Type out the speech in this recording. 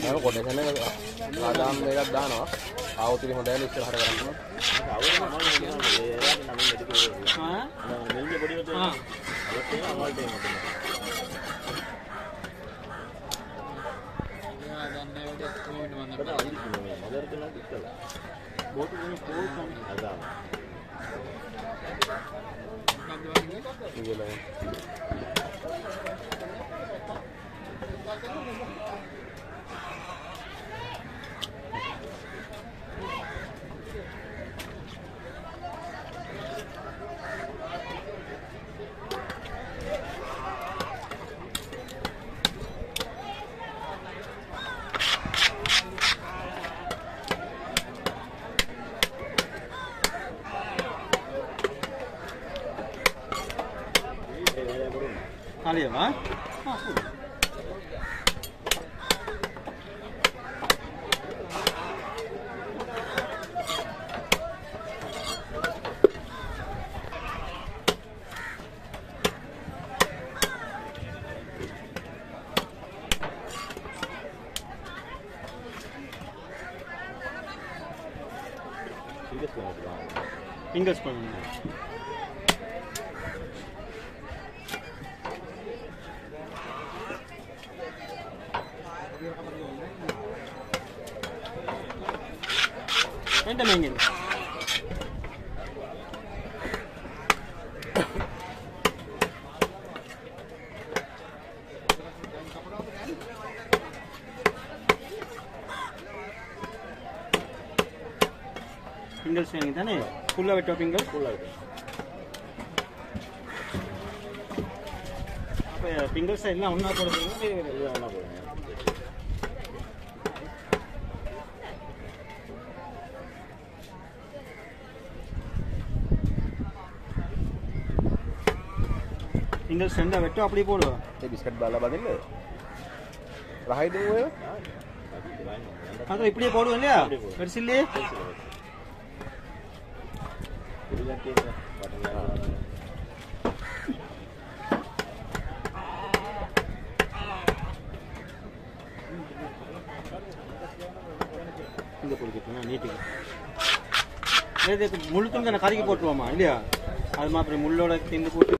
Aku kode sana ada mereka dana, aku tuh mau dari istirahat kan? Kali ya, Pak? Fingers பண்ணனும். என்ன நீங்க fingers வேணுங்க தானே ஃபுல்லா வெட்ட fingers ஃபுல்லா வெட்ட அப்ப fingers எல்லாம் ஒண்ணா போடுறீங்க எல்லாம் ஒண்ணா போடுங்க fingers ரெண்டா வெட்ட அப்படியே போடுவா ඒ බිස්කට් බාලා බදින්න රහයි දුව ඔය அத இப்படியே போடுவோம் இல்லையா பெருசில்லே இங்க போடுறீங்க நீட்டுக்கு ஏதே முள்ளு துண்டன கறிக்கு போட்டுவோமா இல்லையா அது மாதிரி முள்ளோட திண்டு போட்டு